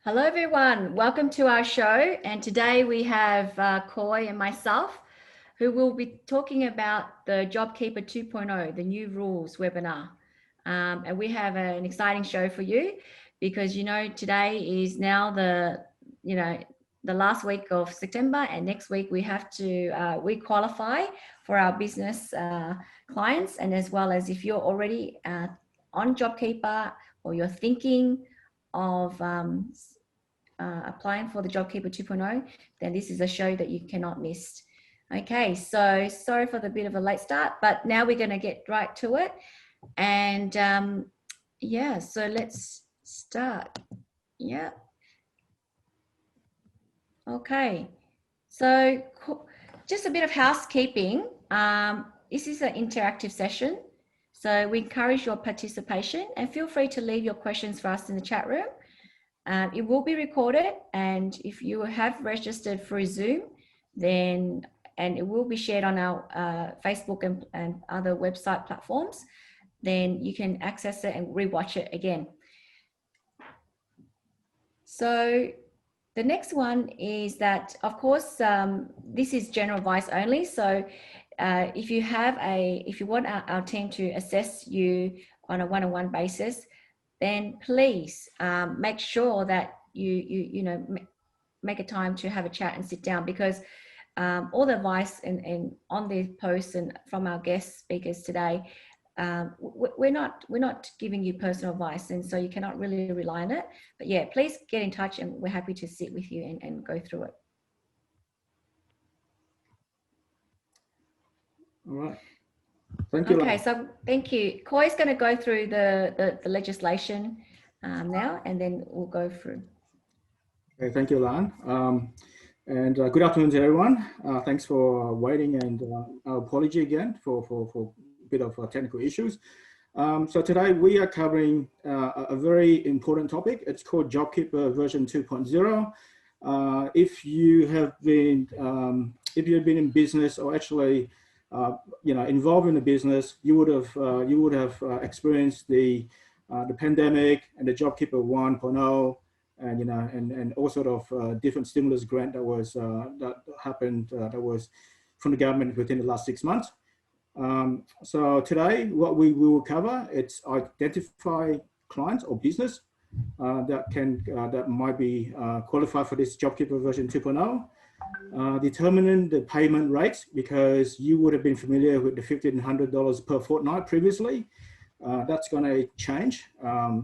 Hello everyone, welcome to our show, and today we have Coy and myself who will be talking about the JobKeeper 2.0, the new rules webinar. And we have an exciting show for you because today is now the last week of September, and next week we have to re-qualify for our business clients, and as well as if you're already on JobKeeper or you're thinking of applying for the JobKeeper 2.0, then this is a show that you cannot miss. Okay, so sorry for the bit of a late start, but now we're going to get right to it. And yeah, so let's start. Yeah. Okay, so just a bit of housekeeping. This is an interactive session, so we encourage your participation and feel free to leave your questions for us in the chat room. It will be recorded, and if you have registered for Zoom, then it will be shared on our Facebook and other website platforms, then you can access it and rewatch it again. So the next one is that, of course, this is general advice only. So if you want our team to assess you on a one-on-one basis, then please make sure that you make a time to have a chat and sit down, because all the advice and on the posts and from our guest speakers today, we're not giving you personal advice, and so you cannot really rely on it. But yeah, please get in touch, and we're happy to sit with you and go through it. All right. Thank you. Okay, so thank you. Koi's going to go through the legislation now, and then we'll go through. Okay, thank you, Lan. And good afternoon to everyone. Thanks for waiting, and our apology again for a bit of technical issues. So today we are covering a very important topic. It's called JobKeeper version 2.0. If you have been, if you've been in business, or actually involved in the business, you would have experienced the pandemic and the JobKeeper 1.0, and and all sort of different stimulus grant that was that happened that was from the government within the last 6 months. So today, what we will cover, it's identify clients or business that might be qualified for this JobKeeper version 2.0. Determining the payment rates, because you would have been familiar with the $1,500 per fortnight previously. That's going to change.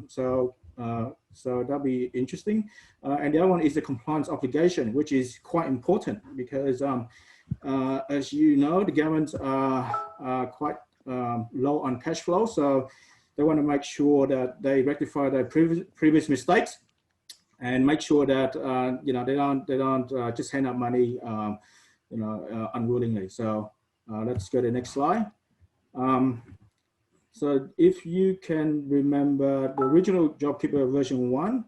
So that'll be interesting. And the other one is the compliance obligation, which is quite important because, as you know, the governments are quite low on cash flow. So they want to make sure that they rectify their previous mistakes, and make sure that they don't just hand out money unwillingly. So let's go to the next slide. So if you can remember the original JobKeeper version 1,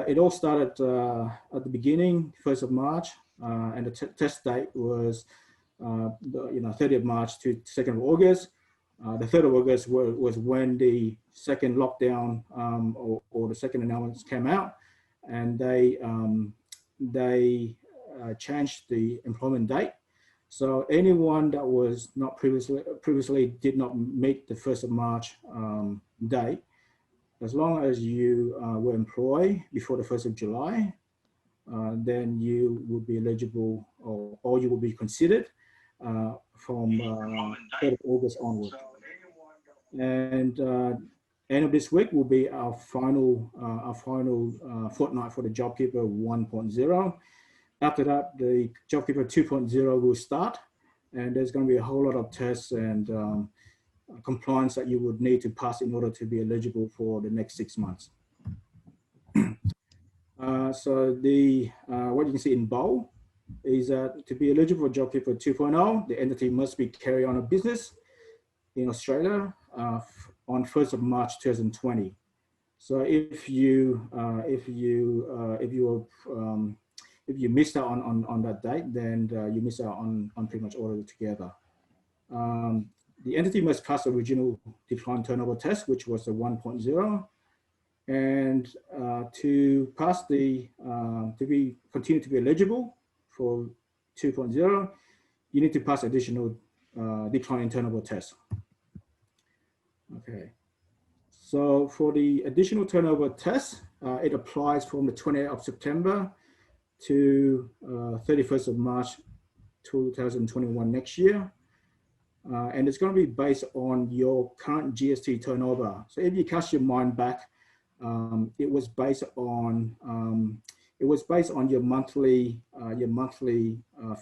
it all started at the beginning, 1st of March, and the test date was 30th March to 2nd of August. The 3rd of August was when the second lockdown or the second announcements came out, and they changed the employment date. So anyone that was not previously did not meet the 1st of March date, as long as you were employed before the 1st of July, then you would be eligible, or you will be considered from 3rd of August onward. And end of this week will be our final fortnight for the JobKeeper 1.0. After that, the JobKeeper 2.0 will start, and there's going to be a whole lot of tests and compliance that you would need to pass in order to be eligible for the next 6 months. So what you can see in bold is that to be eligible for JobKeeper 2.0, the entity must be carry on a business in Australia on 1st of March 2020. So if you missed out on that date, then you miss out on pretty much all together. The entity must pass the original decline turnover test, which was the 1.0, And to pass continue to be eligible for 2.0, you need to pass additional decline in turnover tests. Okay. So for the additional turnover test, it applies from the 28th of September to 31st of March 2021 next year. And it's going to be based on your current GST turnover. So if you cast your mind back, it was based on your monthly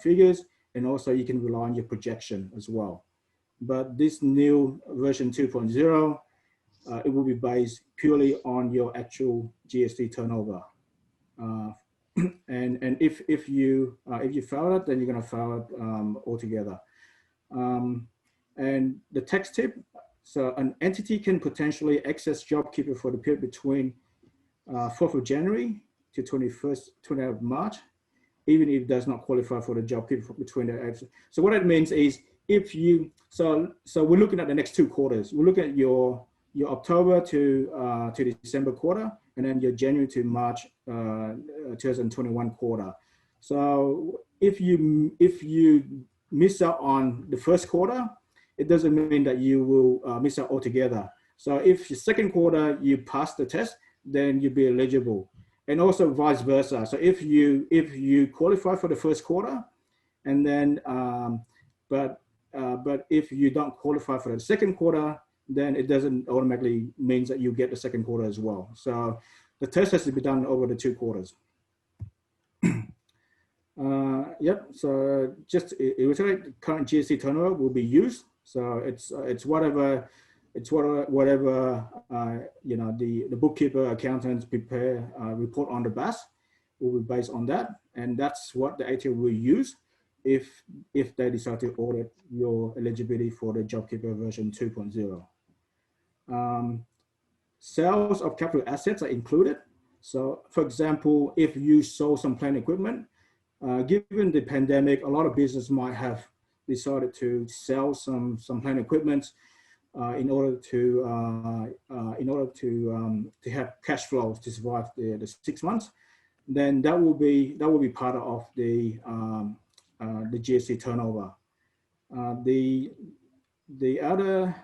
figures, and also you can rely on your projection as well. But this new version 2.0, it will be based purely on your actual GST turnover. And if you fail it, then you're going to fail it altogether. And the tax tip: so an entity can potentially access JobKeeper for the period between 4th of January to 20th of March, even if it does not qualify for the JobKeeper between the. So what that means is, if you so we're looking at the next 2 quarters. We're looking at your October to December quarter, and then your January to March 2021 quarter. So if you miss out on the first quarter, it doesn't mean that you will miss out altogether. So if your second quarter you pass the test, then you'll be eligible, and also vice versa. So if you qualify for the first quarter, and then but if you don't qualify for the second quarter, then it doesn't automatically means that you get the second quarter as well. So the test has to be done over the 2 quarters. Yep. So just reiterate, current GST turnover will be used. So it's whatever you know, the bookkeeper, accountants prepare report on the BAS will be based on that, and that's what the ATO will use if they decide to audit your eligibility for the JobKeeper version 2.0. Sales of capital assets are included. So for example, if you sold some plant equipment, given the pandemic, a lot of business might have decided to sell some plant equipment in order to have cash flows to survive the 6 months. Then that will be part of the GST turnover. The other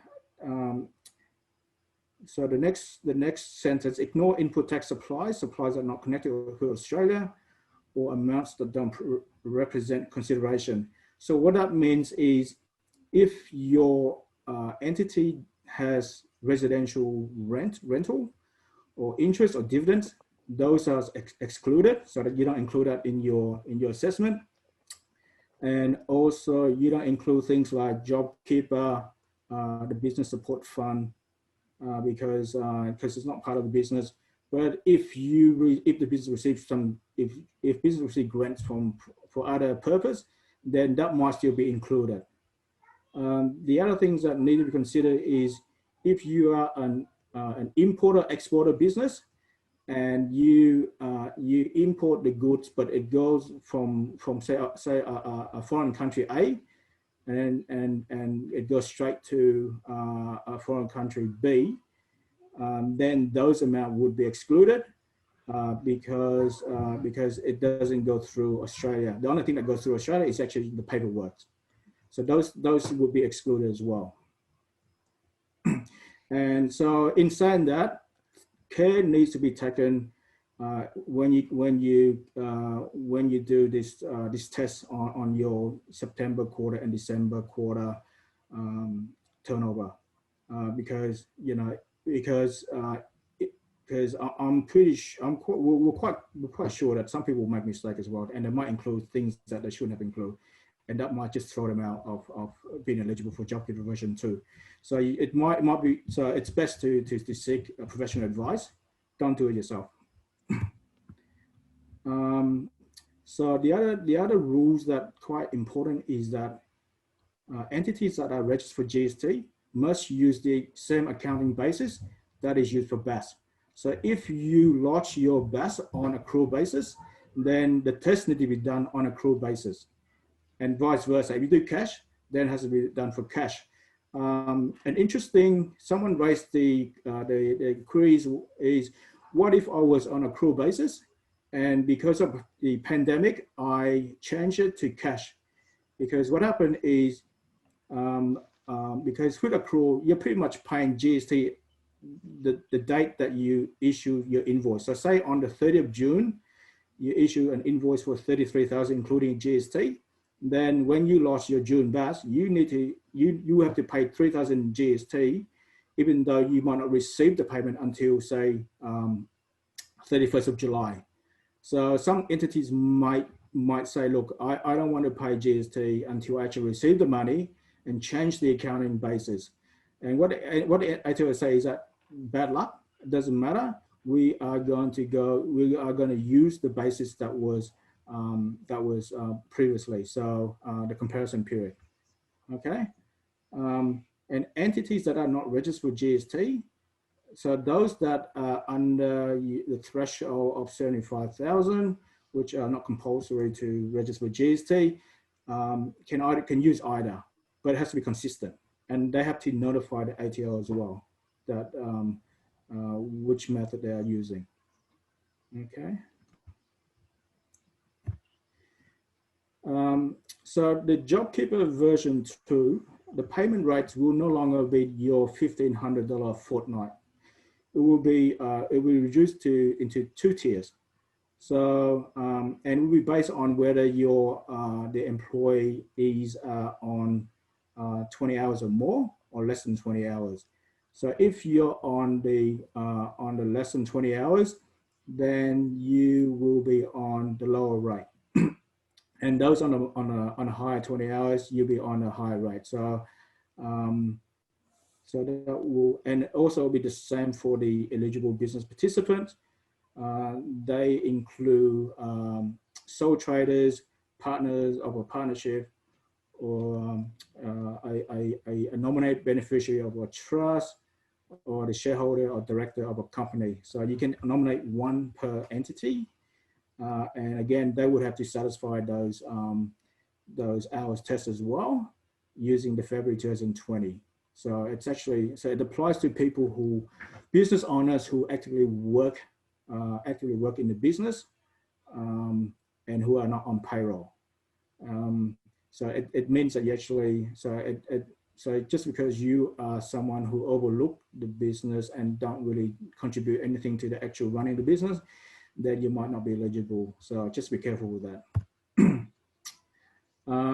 so the next sentence: ignore input tax supplies are not connected to Australia, or amounts that don't represent consideration. So what that means is, if your entity has residential rental or interest or dividends, those are excluded, so that you don't include that in your assessment. And also you don't include things like JobKeeper, the business support fund, because it's not part of the business. But if the business receives if business receives grants for other purpose, then that might still be included. The other things that need to be considered is, if you are an importer-exporter business, and you import the goods, but it goes from say a foreign country A, and it goes straight to a foreign country B, then those amounts would be excluded because it doesn't go through Australia. The only thing that goes through Australia is actually the paperwork. So those would be excluded as well. And so in saying that, care needs to be taken when you do this test on your September quarter and December quarter turnover, because we're quite sure that some people make mistakes as well, and they might include things that they shouldn't have included, and that might just throw them out of being eligible for JobKeeper version 2. So it might be, so it's best to seek professional advice. Don't do it yourself. So the other rules that are quite important is that entities that are registered for GST must use the same accounting basis that is used for BAS. So if you lodge your BAS on accrual basis, then the test needs to be done on accrual basis, and vice versa. If you do cash, then it has to be done for cash. An interesting, someone raised the queries is, what if I was on accrual basis, and because of the pandemic, I changed it to cash? Because what happened is, because with accrual, you're pretty much paying GST the date that you issue your invoice. So say on the 30th of June, you issue an invoice for 33,000, including GST. Then when you lost your June batch, you have to pay 3,000 GST, even though you might not receive the payment until say 31st of July. So some entities might say, look, I don't want to pay GST until I actually receive the money, and change the accounting basis. And what I tell you say is that bad luck, it doesn't matter. We are going to use the basis that was previously. So the comparison period, okay? And entities that are not registered with GST, so those that are under the threshold of 75,000, which are not compulsory to register with GST, can use either, but it has to be consistent, and they have to notify the ATO as well that which method they are using. Okay. So the JobKeeper version 2, the payment rates will no longer be your $1,500 fortnight. It will be reduced into 2 tiers. So and it will be based on whether the employees are on 20 hours or more, or less than 20 hours. So if you're on the less than 20 hours, then you will be on the lower rate. And those on a higher 20 hours, you'll be on a higher rate. So so that will, and also be the same for the eligible business participants. They include sole traders, partners of a partnership, or a nominate beneficiary of a trust, or the shareholder or director of a company. So you can nominate one per entity. And again, they would have to satisfy those hours tests as well, using the February 2020. So it's actually, so it applies to people who, business owners who actively work in the business, and who are not on payroll. So it means that you actually, so just because you are someone who overlook the business and don't really contribute anything to the actual running the business, then you might not be eligible. So just be careful with that.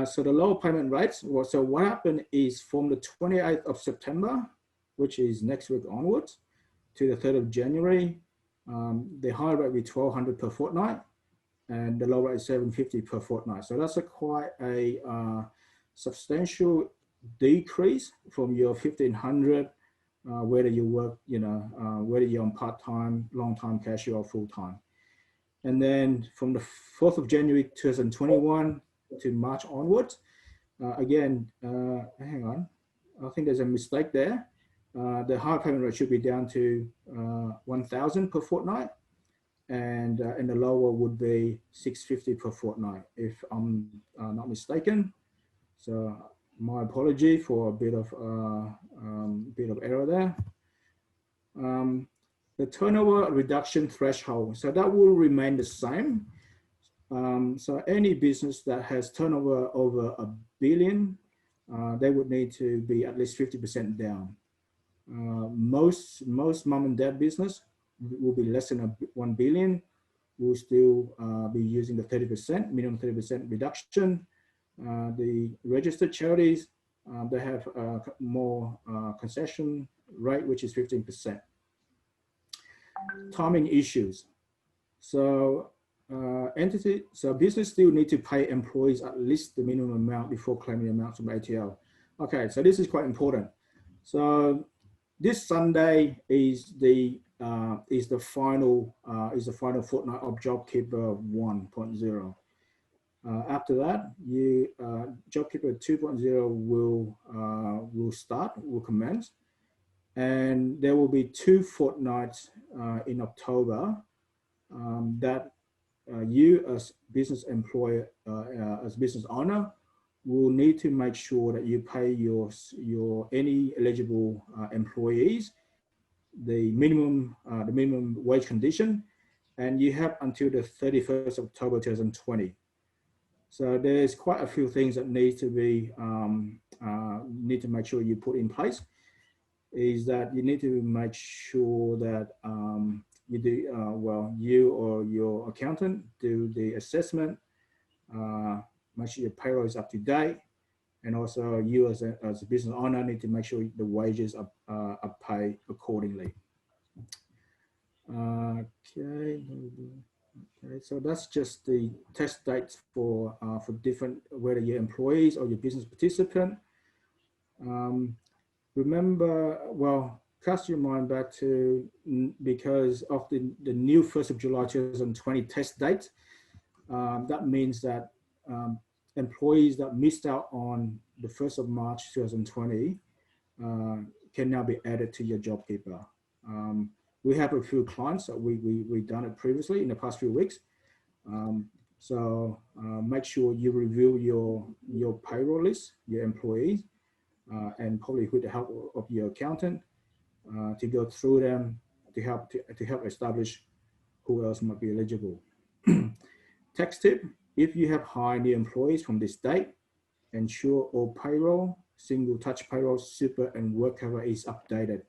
So the lower payment rates, so what happened is from the 28th of September, which is next week onwards, to the 3rd of January, the higher rate will be $1,200 per fortnight, and the lower rate is $750 per fortnight. So that's quite a substantial decrease from your $1,500, whether you work, whether you're on part-time, long-time cashier, or full-time. And then from the 4th of January 2021 to March onwards, again, hang on, I think there's a mistake there. The higher payment rate should be down to $1,000 per fortnight, and the lower would be $650 per fortnight, if I'm not mistaken. So my apology for a bit of error there. The turnover reduction threshold, so that will remain the same. So any business that has turnover over $1 billion, they would need to be at least 50% down. Most mom and dad business will be less than $1 billion. Will still be using the 30%, minimum 30% reduction. The registered charities, they have more concession rate, which is 15%. Timing issues. So business still need to pay employees at least the minimum amount before claiming the amounts from ATO. Okay, so this is quite important. So this Sunday is the final fortnight of JobKeeper 1.0. After that, JobKeeper 2.0 will commence, and there will be 2 fortnights in October that you as business employer, as business owner, will need to make sure that you pay your any eligible employees the minimum wage condition, and you have until the 31st of October 2020. So there's quite a few things that need to be need to make sure you put in place. Is that you need to make sure that you do well, you or your accountant do the assessment, make sure your payroll is up to date, and also you as a business owner need to make sure the wages are paid accordingly. Okay. Okay, so that's just the test dates for different, whether you're employees or your business participant. Remember, well, cast your mind back to, because of the new 1st of July 2020 test date, that means that employees that missed out on the 1st of March 2020 can now be added to your JobKeeper. We have a few clients that we've done it previously in the past few weeks. So make sure you review your payroll list, your employees, and probably with the help of your accountant to go through them to help establish who else might be eligible. Tax tip: if you have hired new employees from this date, ensure all payroll, single touch payroll, super, and work cover is updated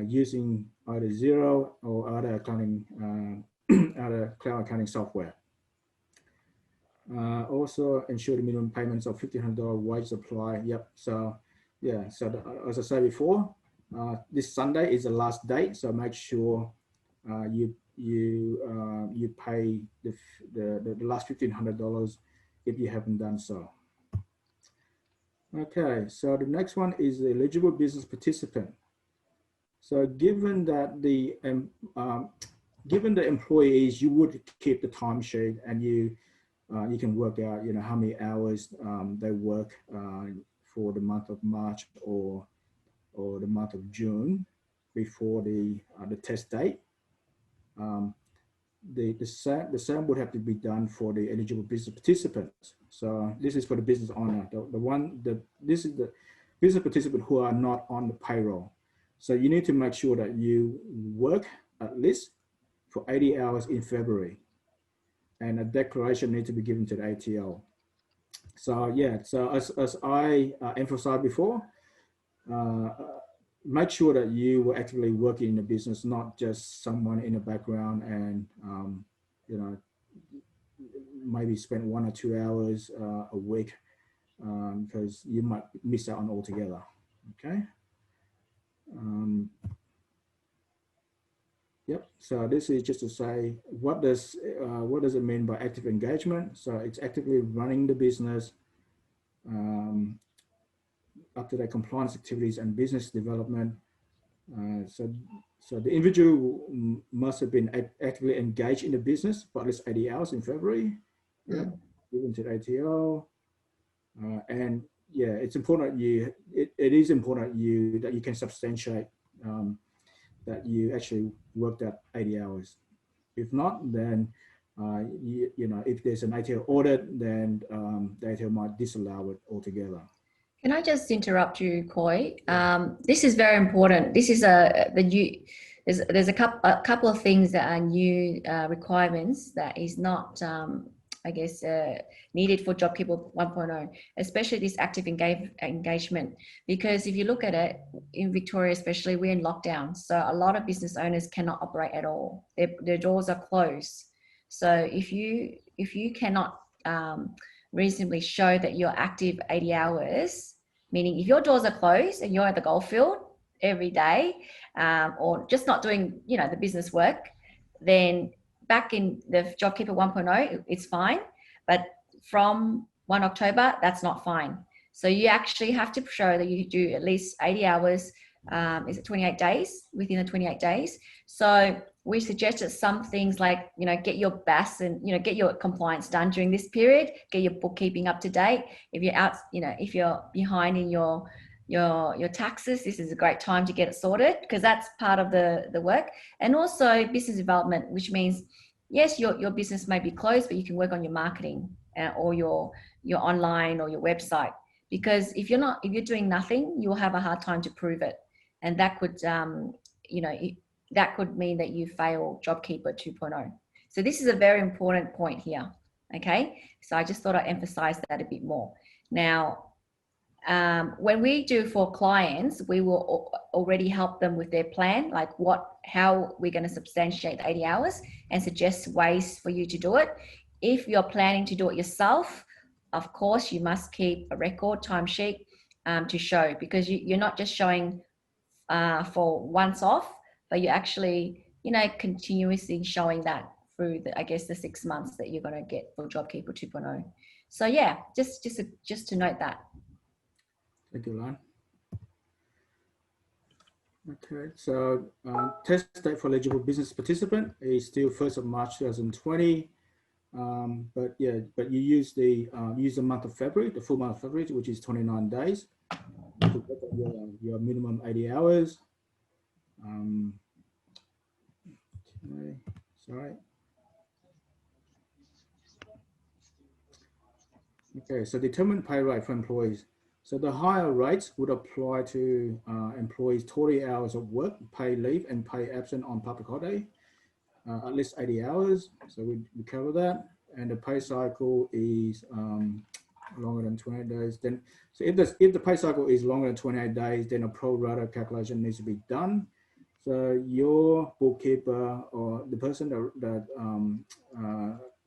using either Xero or other accounting, other cloud accounting software. Also ensure the minimum payments of $1,500 wage apply. Yep. So yeah. So as I said before, this Sunday is the last date. So make sure you pay the last $1,500 if you haven't done so. Okay. So the next one is the eligible business participant. So given that given the employees, you would keep the timesheet, and you can work out, how many hours they work for the month of March or the month of June before the test date. The same would have to be done for the eligible business participants. So this is for the business owner. This is the business participant who are not on the payroll. So you need to make sure that you work at least for 80 hours in February, and a declaration needs to be given to the ATO. So yeah, so as I emphasized before, make sure that you were actively working in the business, not just someone in the background and maybe spend 1 or 2 hours a week, because you might miss out on altogether. Okay. Yep. So this is just to say, what does it mean by active engagement? So it's actively running the business, up-to-date compliance activities and business development. So the individual must have been actively engaged in the business for at least 80 hours in February. Yeah, given to the ATO. And yeah, it's important it is important that you can substantiate that you actually worked at 80 hours. If not, then if there's an ATO audit, then the ATO might disallow it altogether. Can I just interrupt you, Koi? This is very important. This is there's a couple of things that are new requirements that is not I guess needed for JobKeeper 1.0, especially this active engagement. Because if you look at it, in Victoria especially, we're in lockdown, so a lot of business owners cannot operate at all. Their doors are closed. So if you cannot reasonably show that you're active 80 hours, meaning if your doors are closed and you're at the golf field every day, or just not doing the business work, then back in the JobKeeper 1.0, it's fine. But from 1 October, that's not fine. So you actually have to show that you do at least 80 hours. Is it 28 days? Within the 28 days. So we suggested some things like, get your BAS and, get your compliance done during this period, get your bookkeeping up to date. If you're out, if you're behind in your taxes, this is a great time to get it sorted, because that's part of the work. And also business development, which means, yes, your business may be closed, but you can work on your marketing or your online or your website. Because if you're doing nothing, you'll have a hard time to prove it. And that could you know, that could mean that you fail JobKeeper 2.0. So this is a very important point here. Okay, so I just thought I'd emphasize that a bit more. Now, when we do for clients, we will already help them with their plan, like how we're going to substantiate the 80 hours and suggest ways for you to do it. If you're planning to do it yourself, of course, you must keep a record timesheet to show, because you're not just showing for once off, but you're actually, you know, continuously showing that through the, I guess, the 6 months that you're going to get for JobKeeper 2.0. So yeah, just to note that. Thank you, Lan. Okay, so test date for eligible business participant is still 1st of March 2020. But yeah, but you use the month of February, the full month of February, which is 29 days. To get your minimum 80 hours. Okay, sorry. Okay, so determined pay rate for employees. So the higher rates would apply to employees' 20 hours of work, pay leave, and pay absent on public holiday, at least 80 hours. So we cover that. And the pay cycle is longer than 28 days. Then, so if the pay cycle is longer than 28 days, then a pro rata calculation needs to be done. So your bookkeeper or the person that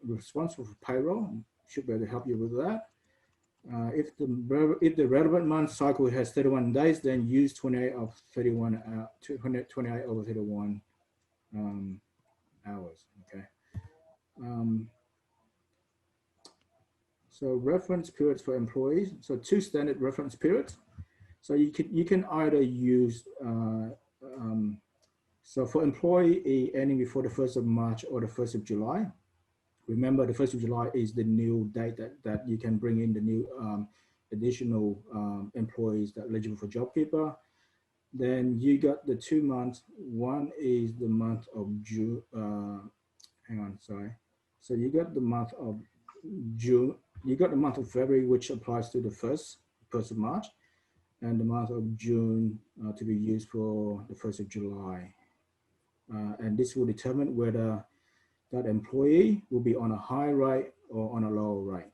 responsible for payroll should be able to help you with that. If the relevant month cycle has 31 days, then use 28 of 31 28 over 31 hours. Okay. So reference periods for employees. So 2 standard reference periods. So you can either use so for employee ending before the 1st of March or the 1st of July. Remember, the 1st of July is the new date that you can bring in the new additional employees that are eligible for JobKeeper. Then you got the 2 months. One is the month of June. Hang on, sorry. So you got the month of June. You got the month of February, which applies to the 1st of March, and the month of June to be used for the 1st of July. And this will determine whether that employee will be on a high rate or on a low rate.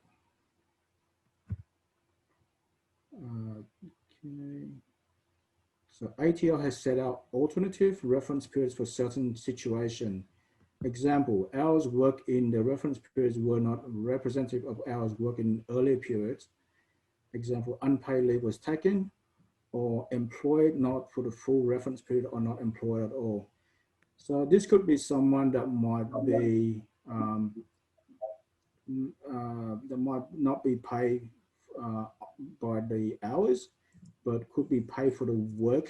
Okay. So ATL has set out alternative reference periods for certain situations. Example, hours worked in the reference periods were not representative of hours worked in earlier periods. Example, unpaid leave was taken, or employed not for the full reference period or not employed at all. So this could be someone that might be that might not be paid by the hours, but could be paid for the work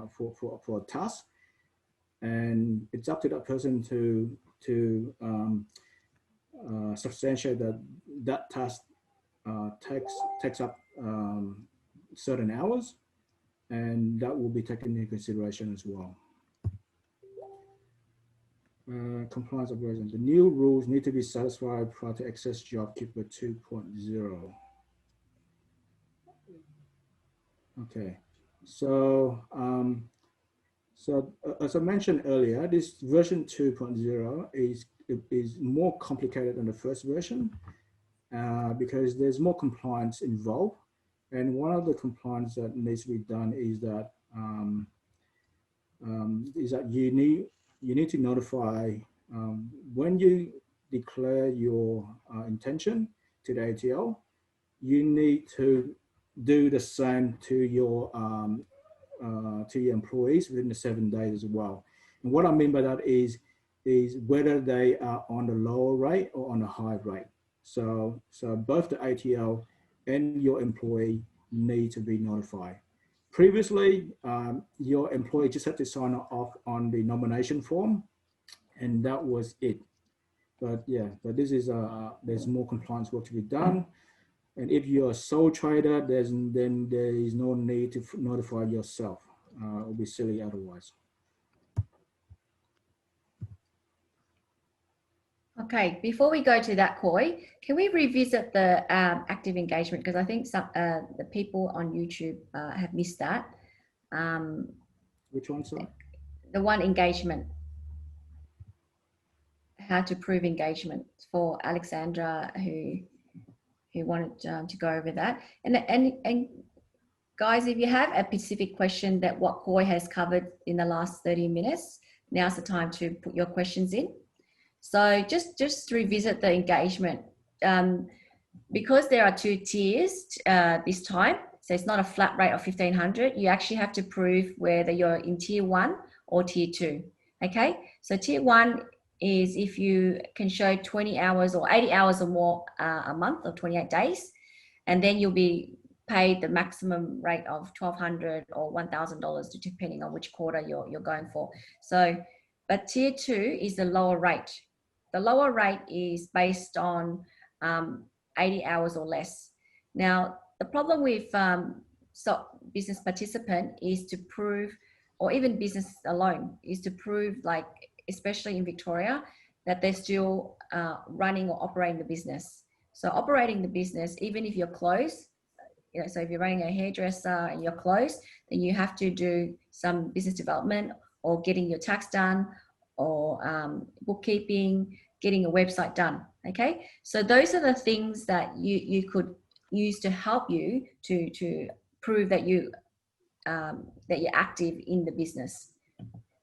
for a task, and it's up to that person to substantiate that task takes up certain hours, and that will be taken into consideration as well. Compliance operations. The new rules need to be satisfied prior to access JobKeeper 2.0. Okay, so as I mentioned earlier, this version 2.0 is more complicated than the first version because there's more compliance involved, and one of the compliance that needs to be done is that you need to notify when you declare your intention to the ATL. You need to do the same to your employees within the 7 days as well. And what I mean by that is whether they are on the lower rate or on the high rate. So both the ATL and your employee need to be notified. Previously, your employee just had to sign off on the nomination form, and that was it. But yeah, but this is there's more compliance work to be done. And if you're a sole trader, then there is no need to notify yourself. It would be silly otherwise. Okay, before we go to that, Koi, can we revisit the active engagement? Because I think some the people on YouTube have missed that. Which one, sorry? The one, engagement. How to prove engagement, for Alexandra who wanted to go over that. And guys, if you have a specific question that what Koi has covered in the last 30 minutes, now's the time to put your questions in. So just revisit the engagement. Because there are 2 tiers this time, so it's not a flat rate of 1,500. You actually have to prove whether you're in tier 1 or tier 2. Okay, so tier 1 is if you can show 20 hours or 80 hours or more a month, or 28 days, and then you'll be paid the maximum rate of $1,200 or $1,000, depending on which quarter you're going for. So, but tier 2 is the lower rate. The lower rate is based on 80 hours or less. Now, the problem with business participant is to prove, or even business alone, is to prove, like, especially in Victoria, that they're still running or operating the business. So operating the business, even if you're closed, you know, so if you're running a hairdresser and you're closed, then you have to do some business development, or getting your tax done, or bookkeeping, getting a website done. Okay, so those are the things that you could use to help you to prove that you're active in the business.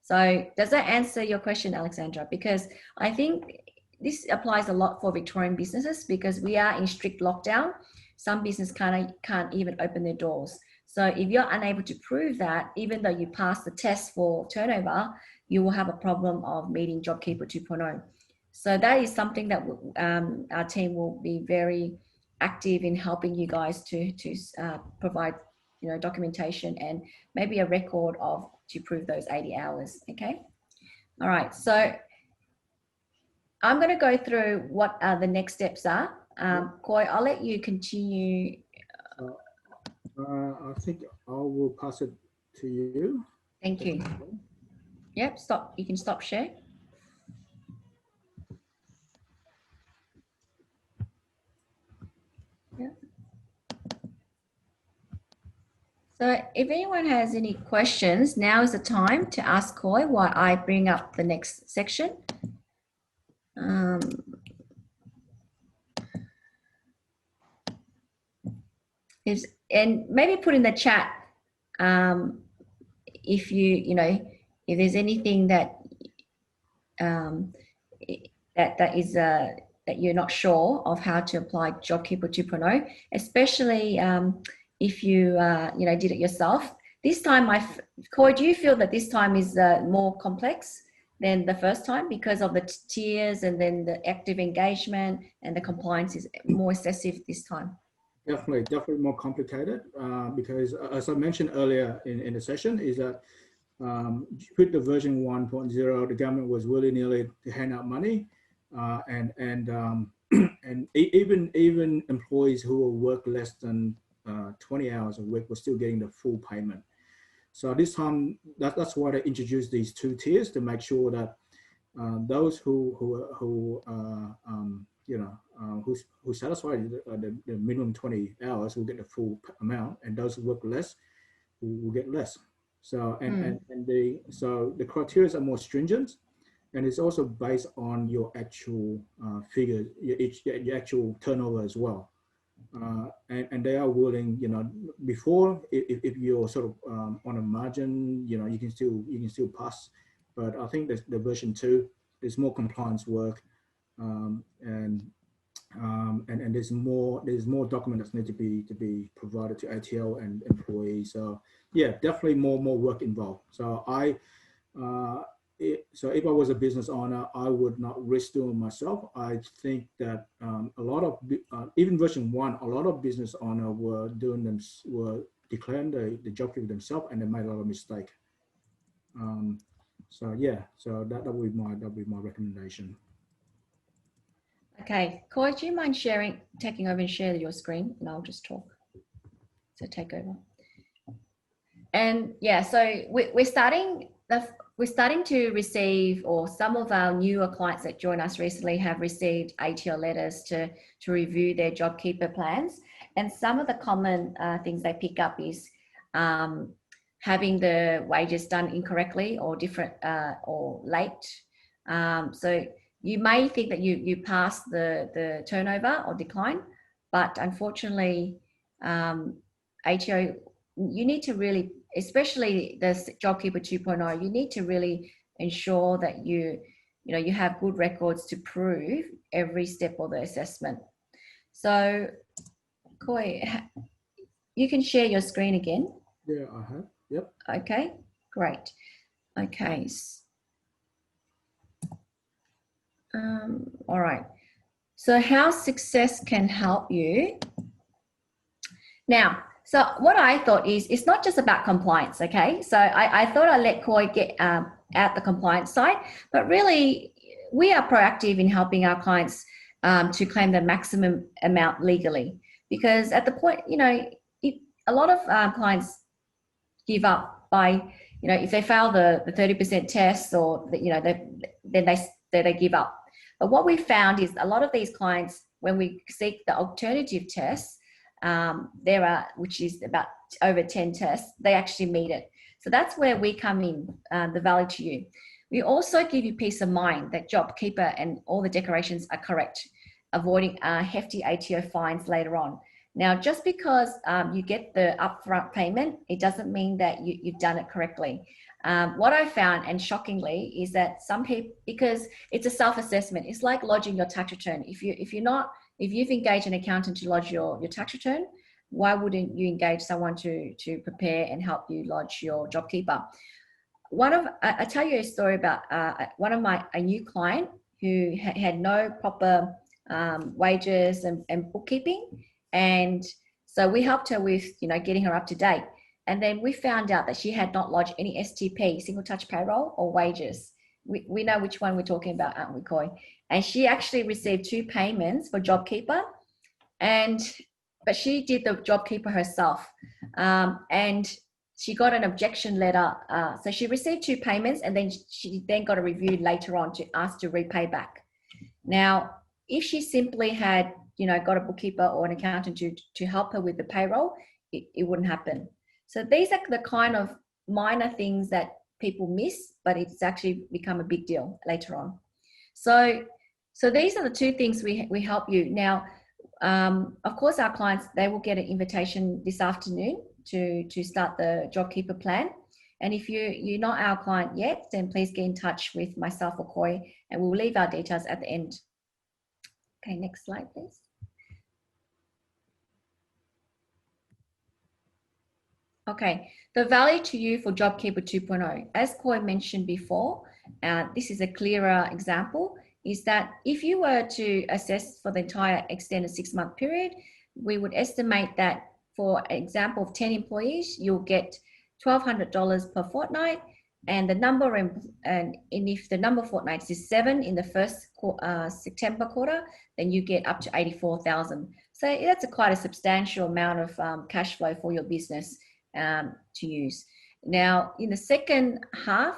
So does that answer your question, Alexandra? Because I think this applies a lot for Victorian businesses, because we are in strict lockdown. Some business can't even open their doors. So if you're unable to prove that, even though you pass the test for turnover, you will have a problem of meeting JobKeeper 2.0. So that is something that our team will be very active in helping you guys to provide, you know, documentation and maybe a record of to prove those 80 hours. Okay. All right. So I'm going to go through what the next steps are. Koi, I'll let you continue. I think I will pass it to you. Thank you. Yep. Stop. You can stop share. Yeah. So if anyone has any questions, now is the time to ask Koi while I bring up the next section. And maybe put in the chat if if there's anything that that you're not sure of how to apply JobKeeper 2.0, especially if you did it yourself. This time, Koi, do you feel that this time is more complex than the first time because of the tiers, and then the active engagement and the compliance is more excessive this time? Definitely more complicated because, as I mentioned earlier in the session, is that with the version 1.0, the government was willy-nilly to hand out money, and even employees who will work less than 20 hours a week were still getting the full payment. So this time, that's why they introduced these 2 tiers, to make sure that those who satisfy the minimum 20 hours will get the full amount, and those who work less will get less. So the criteria are more stringent, and it's also based on your actual figure, your actual turnover as well. And they are willing, before, if you're sort of on a margin, you can still pass. But I think that the version 2, there's more compliance work, and there's more documents that need to be provided to ATL and employees. So yeah, definitely more work involved. So if I was a business owner, I would not risk doing it myself. I think that a lot of even version 1, a lot of business owners were declaring the JobKeeper themselves, and they made a lot of mistake. So yeah, so that would be my recommendation. Okay, Koi, do you mind taking over and share your screen, and I'll just talk. So take over. And yeah, so we're starting to receive, or some of our newer clients that joined us recently have received ATL letters to review their JobKeeper plans. And some of the common things they pick up is having the wages done incorrectly or different or late. So you may think that you passed the turnover or decline, but unfortunately, ATO, you need to really, especially the JobKeeper 2.0, you need to really ensure that you have good records to prove every step of the assessment. So, Koi, you can share your screen again. Yeah, I have. Yep. Okay, great. Okay. All right. So how success can help you. Now, so what I thought is, it's not just about compliance, okay? So I thought I'd let Koi get out the compliance side, but really we are proactive in helping our clients to claim the maximum amount legally. Because at the point, a lot of clients give up by, if they fail the 30% test or, then they give up. But what we found is a lot of these clients, when we seek the alternative tests, which is about over 10 tests, they actually meet it. So that's where we come in, the value to you. We also give you peace of mind that JobKeeper and all the declarations are correct, avoiding hefty ATO fines later on. Now, just because you get the upfront payment, it doesn't mean that you've done it correctly. What I found, and shockingly, is that some people, because it's a self-assessment, it's like lodging your tax return. If you've engaged an accountant to lodge your tax return, why wouldn't you engage someone to prepare and help you lodge your JobKeeper? I'll tell you a story about a new client who had no proper wages and bookkeeping. And so we helped her with, getting her up to date. And then we found out that she had not lodged any STP, single touch payroll, or wages. We know which one we're talking about, aren't we, Koi? And she actually received 2 payments for JobKeeper, but she did the JobKeeper herself. And she got an objection letter. So she received 2 payments, and then she got a review later on to ask to repay back. Now, if she simply had, got a bookkeeper or an accountant to help her with the payroll, it wouldn't happen. So these are the kind of minor things that people miss, but it's actually become a big deal later on. So these are the 2 things we help you. Now, of course, our clients, they will get an invitation this afternoon to start the JobKeeper plan. And if you're not our client yet, then please get in touch with myself or Koi, and we'll leave our details at the end. Okay, next slide, please. Okay, the value to you for JobKeeper 2.0, as Koi mentioned before, this is a clearer example, is that if you were to assess for the entire extended 6-month period, we would estimate that for an example of 10 employees, you'll get $1,200 per fortnight, and the number and if the number of fortnights is 7 in the first September quarter, then you get up to $84,000. So that's quite a substantial amount of cash flow for your business to use. Now, in the second half,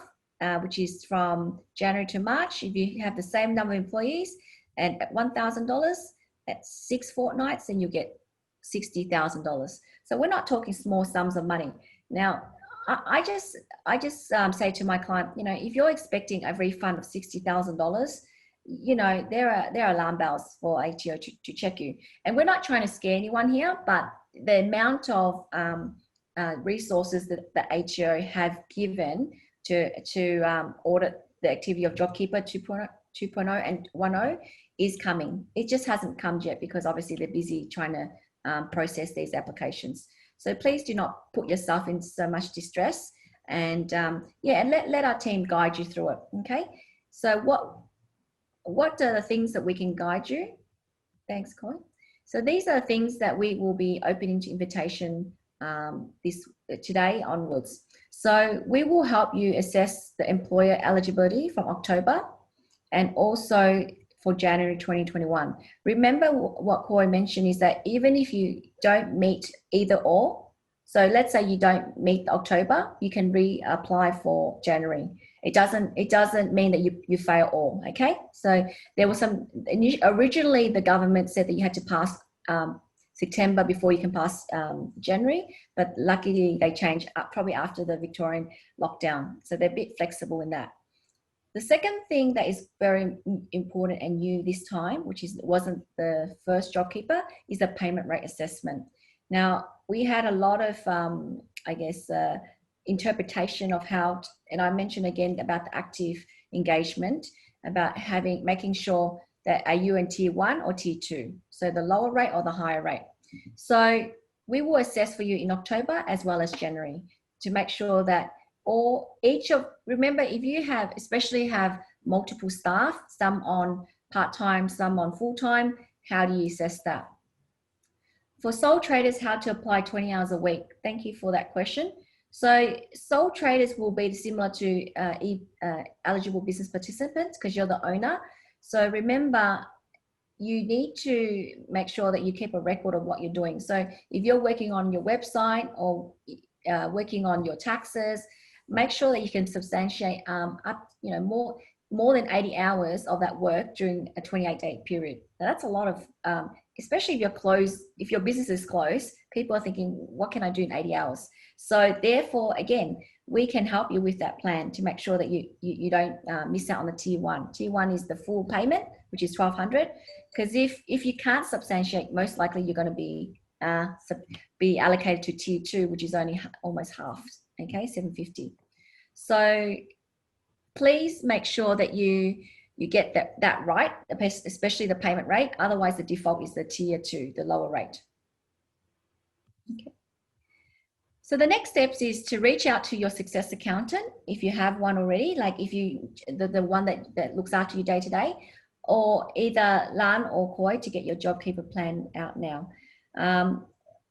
which is from January to March, if you have the same number of employees and at $1,000 at 6 fortnights, then you get $60,000. So we're not talking small sums of money. Now, I just say to my client, if you're expecting a refund of $60,000, there are alarm bells for ATO to check you. And we're not trying to scare anyone here, but the amount of resources that the ATO have given to audit the activity of JobKeeper 2.0 and 1.0 is coming. It just hasn't come yet because obviously they're busy trying to process these applications. So please do not put yourself in so much distress, and and let our team guide you through it. Okay. So what are the things that we can guide you? Thanks, Koi. So these are the things that we will be opening to invitation today onwards. So we will help you assess the employer eligibility from October and also for January 2021. Remember what Koi mentioned is that even if you don't meet either or, so let's say you don't meet October, you can reapply for January. It doesn't mean that you fail all, okay? So there was originally the government said that you had to pass September before you can pass January, but luckily they changed up probably after the Victorian lockdown. So they're a bit flexible in that. The second thing that is very important and new this time, which wasn't the first JobKeeper, is the payment rate assessment. Now, we had a lot of, I guess, interpretation of how, and I mentioned again about the active engagement, about making sure that are you in tier 1 or tier 2, so the lower rate or the higher rate. So we will assess for you in October as well as January to make sure that remember, if you especially have multiple staff, some on part-time, some on full-time, how do you assess that? For sole traders, how to apply 20 hours a week? Thank you for that question. So sole traders will be similar to eligible business participants because you're the owner. So remember, you need to make sure that you keep a record of what you're doing. So if you're working on your website or working on your taxes, make sure that you can substantiate more than 80 hours of that work during a 28-day period. Now that's a lot of, especially if you're closed, if your business is closed, people are thinking, what can I do in 80 hours? So therefore, again, we can help you with that plan to make sure that you don't miss out on the tier 1. Tier 1 is the full payment, which is $1,200. Because if you can't substantiate, most likely you're going to be allocated to tier 2, which is only almost half, okay, $750. So please make sure that you get that right, especially the payment rate. Otherwise, the default is the tier 2, the lower rate. Okay. So the next steps is to reach out to your success accountant if you have one already, like if the one that looks after you day to day, or either Lan or Koi to get your JobKeeper plan out now.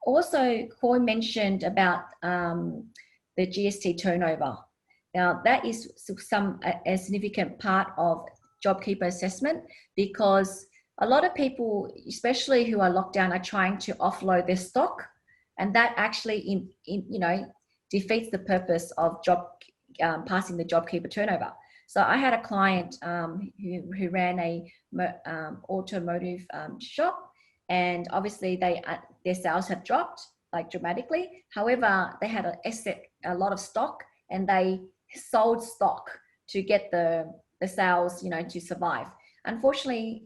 Also, Koi mentioned about the GST turnover. Now, that is a significant part of JobKeeper assessment because a lot of people, especially who are locked down, are trying to offload their stock, and that actually defeats the purpose of passing the JobKeeper turnover. So I had a client who ran a automotive shop, and obviously their sales have dropped like dramatically. However, they had a lot of stock, and they sold stock to get the sales, to survive. Unfortunately,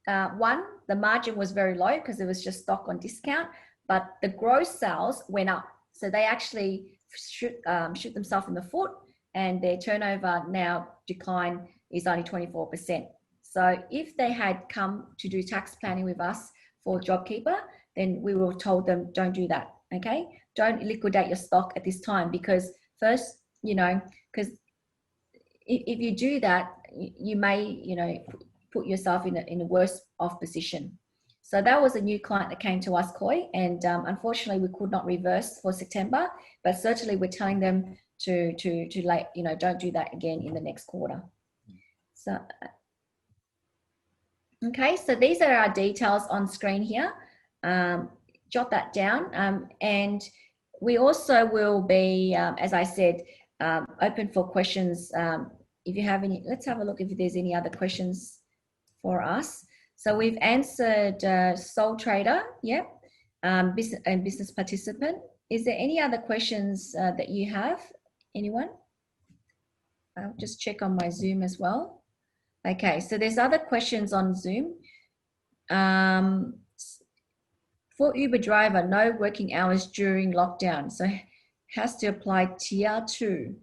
the margin was very low because it was just stock on discount, but the gross sales went up. So they actually shoot themselves in the foot, and their turnover now decline is only 24%. So if they had come to do tax planning with us for JobKeeper, then we would have told them, don't do that, okay? Don't liquidate your stock at this time because first, because if you do that, you may, put yourself in a worse off position. So that was a new client that came to us, Koi, and unfortunately we could not reverse for September, but certainly we're telling them to don't do that again in the next quarter. So, okay, so these are our details on screen here. Jot that down, and we also will be, as I said, open for questions. If you have any, let's have a look if there's any other questions for us. So we've answered sole trader, yep, business participant. Is there any other questions that you have? Anyone? I'll just check on my Zoom as well. Okay, so there's other questions on Zoom. For Uber driver, no working hours during lockdown, so has to apply tier 2.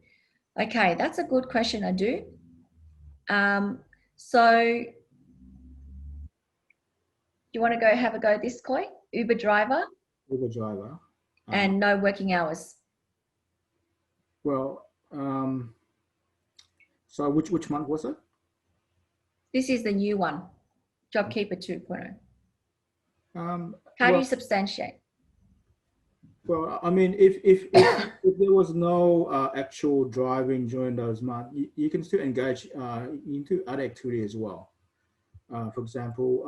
Okay, that's a good question, Adu. So do you want to have a go at this, Koi? Uber driver? Uber driver. And no working hours. Well, so which month was it? This is the new one, JobKeeper 2.0. How do you substantiate? Well, I mean, if there was no actual driving during those months, you can still engage into other activity as well. For example,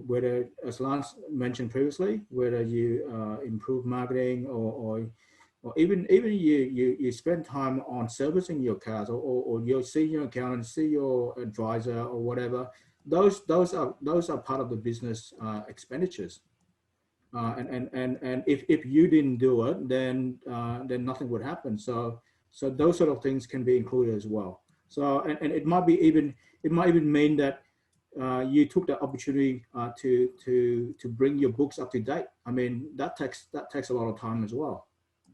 whether, as Lance mentioned previously, whether you improve marketing or even you spend time on servicing your cars, or you see your accountant, see your advisor or whatever, those are part of the business expenditures. And if you didn't do it, then nothing would happen. So those sort of things can be included as well. So and it might even mean that you took the opportunity to bring your books up to date. I mean, that takes a lot of time as well.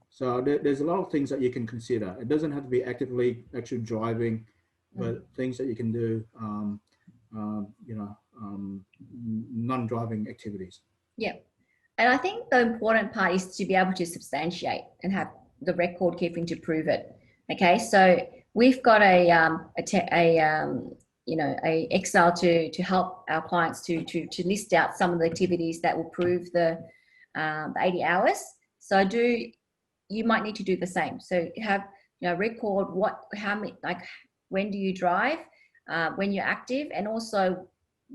So there's a lot of things that you can consider. It doesn't have to be actually driving, but things that you can do, non-driving activities. Yeah. And I think the important part is to be able to substantiate and have the record keeping to prove it. Okay, so we've got a Excel to help our clients to list out some of the activities that will prove the 80 hours. So you might need to do the same. So you have record how many, like when do you drive, when you're active, and also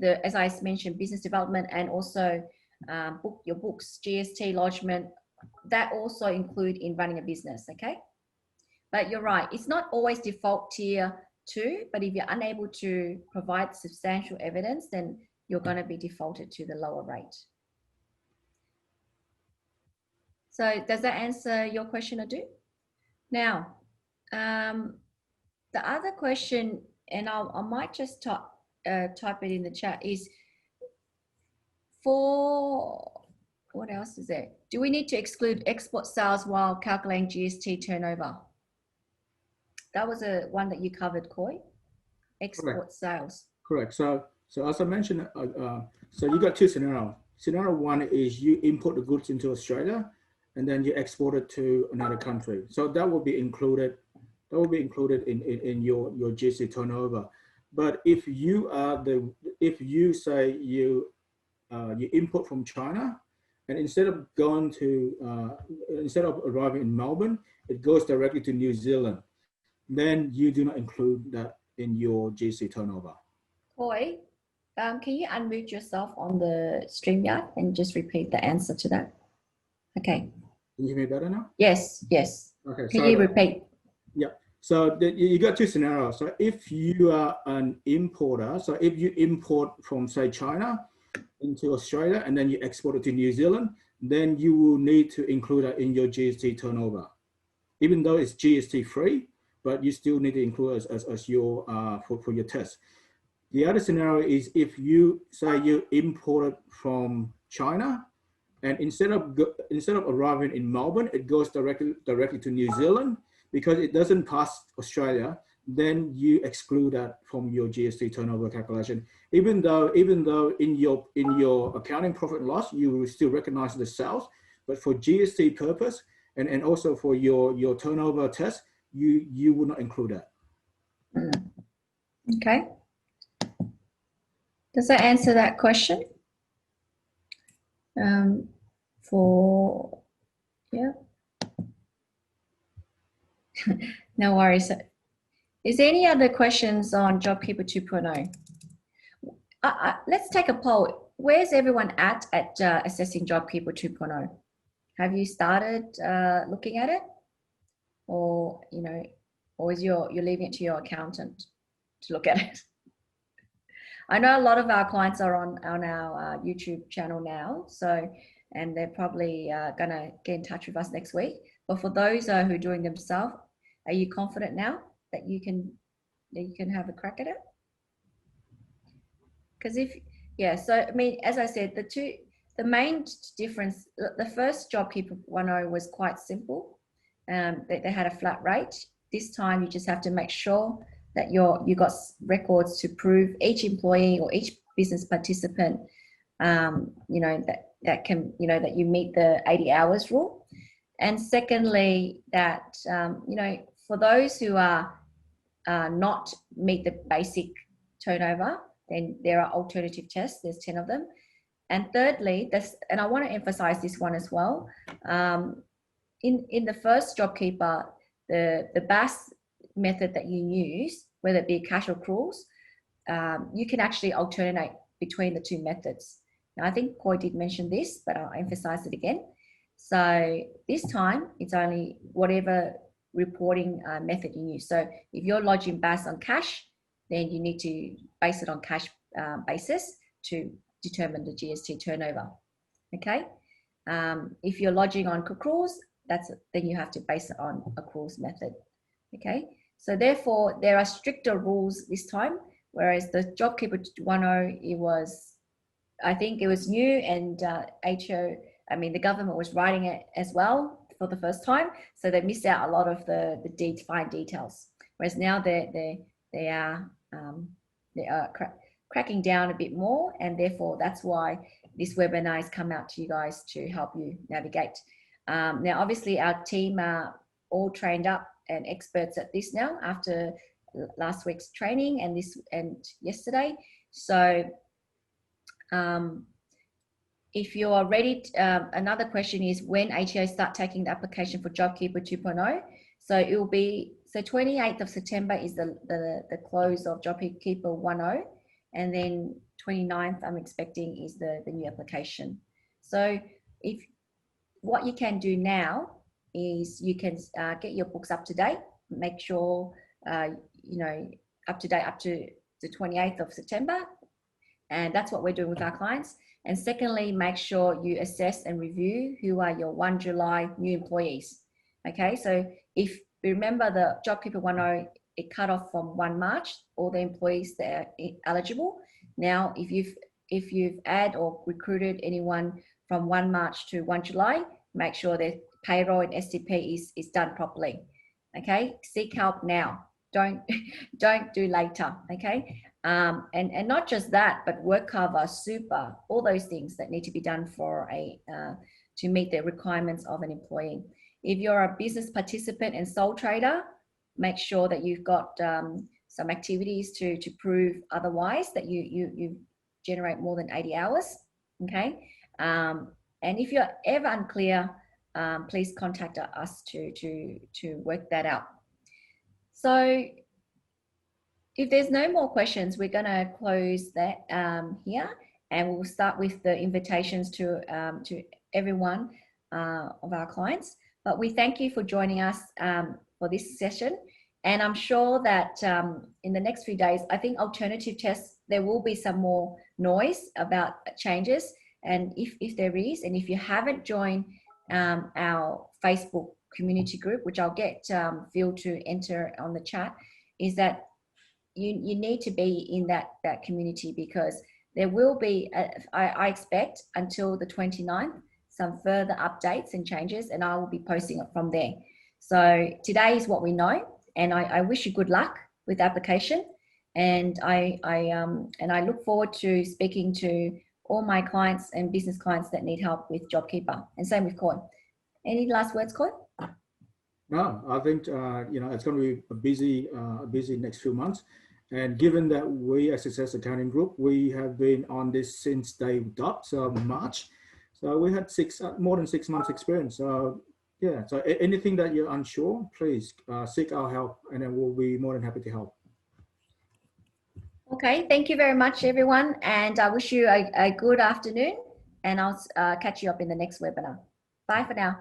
as I mentioned, business development, and also book your books, GST lodgement, that also include in running a business. Okay, but you're right, it's not always default tier 2, but if you're unable to provide substantial evidence, then you're going to be defaulted to the lower rate. So does that answer your question, Adu? Now, the other question, and I might just type it in the chat, is for, what else is there? Do we need to exclude export sales while calculating GST turnover? That was one that you covered, Koi. Export Correct. sales. Correct. So as I mentioned, so you got two scenarios. Scenario one is you import the goods into Australia, and then you export it to another country. So that will be included. That will be included in your GST turnover. But if you say you import from China, and instead of arriving in Melbourne, it goes directly to New Zealand, then you do not include that in your GST turnover. Koi, can you unmute yourself on the StreamYard and just repeat the answer to that? Okay. Can you hear me better now? Yes. Okay. Can you repeat? Yeah. So you got two scenarios. So if you are an importer, so if you import from, say, China into Australia, and then you export it to New Zealand, then you will need to include that in your GST turnover. Even though it's GST free, but you still need to include as your for your test. The other scenario is if you say you import it from China, and instead of arriving in Melbourne, it goes directly to New Zealand, because it doesn't pass Australia, then you exclude that from your GST turnover calculation. Even though in your accounting profit and loss, you will still recognize the sales, but for GST purpose and also for your turnover test, you would not include that. Okay. Does that answer that question? Yeah. No worries. Is there any other questions on JobKeeper 2.0? Let's take a poll. Where's everyone at assessing JobKeeper 2.0? Have you started looking at it, or or is you're leaving it to your accountant to look at it? I know a lot of our clients are on our YouTube channel now, and they're probably gonna get in touch with us next week. But for those who are doing themselves, are you confident now that you can have a crack at it? Because so I mean, as I said, the main difference, the first JobKeeper 1.0 was quite simple. They had a flat rate. This time you just have to make sure that you got records to prove each employee or each business participant, that can, that you meet the 80 hours rule. And secondly, that, for those who are not meet the basic turnover, then there are alternative tests. There's 10 of them. And thirdly, and I want to emphasize this one as well. In the first JobKeeper, the BAS method that you use, whether it be cash or accruals, you can actually alternate between the two methods. Now, I think Koi did mention this, but I'll emphasize it again. So this time, it's only whatever reporting method you use. So if you're lodging BAS on cash, then you need to base it on cash basis to determine the GST turnover. Okay. If you're lodging on accruals, then you have to base it on accruals method. Okay. So therefore, there are stricter rules this time, whereas the JobKeeper 2.0, I think it was new, and the government was writing it as well for the first time, so they missed out a lot of the fine details. Whereas now they are cracking down a bit more, and therefore that's why this webinar has come out to you guys to help you navigate. Now, obviously, our team are all trained up and experts at this now after last week's training and yesterday. So if you are ready, another question is when ATO start taking the application for JobKeeper 2.0. So it will be, 28th of September is the close of JobKeeper 1.0, and then 29th I'm expecting is the new application. So what you can do now is you can get your books up to date, make sure up to date up to the 28th of September, and that's what we're doing with our clients. And secondly, make sure you assess and review who are your 1 July new employees. Okay, so if you remember the JobKeeper 1.0, it cut off from 1 March, all the employees that are eligible. Now, if you've add or recruited anyone from 1 March to 1 July, make sure their payroll and STP is done properly. Okay, seek help now. Don't do later. Okay. And not just that, but work cover, super, all those things that need to be done for to meet the requirements of an employee. If you're a business participant and sole trader, make sure that you've got some activities to prove otherwise, that you generate more than 80 hours. Okay. And if you're ever unclear, please contact us to work that out. So if there's no more questions, we're going to close that here, and we'll start with the invitations to everyone of our clients. But we thank you for joining us for this session, and I'm sure that in the next few days, I think alternative tests, there will be some more noise about changes, and if there is, and if you haven't joined our Facebook community group, which I'll get Phil to enter on the chat, is that you need to be in that community, because there will be, I expect until the 29th, some further updates and changes, and I will be posting it from there. So today is what we know, and I wish you good luck with the application, and I look forward to speaking to all my clients and business clients that need help with JobKeeper, and same with Coy. Any last words, Coy? No, I think it's going to be a busy next few months, and given that we as Success Accounting Group, we have been on this since day dot, so March, so we had more than 6 months experience. So yeah, so anything that you're unsure, please seek our help, and then we'll be more than happy to help. Okay, thank you very much, everyone, and I wish you a good afternoon, and I'll catch you up in the next webinar. Bye for now.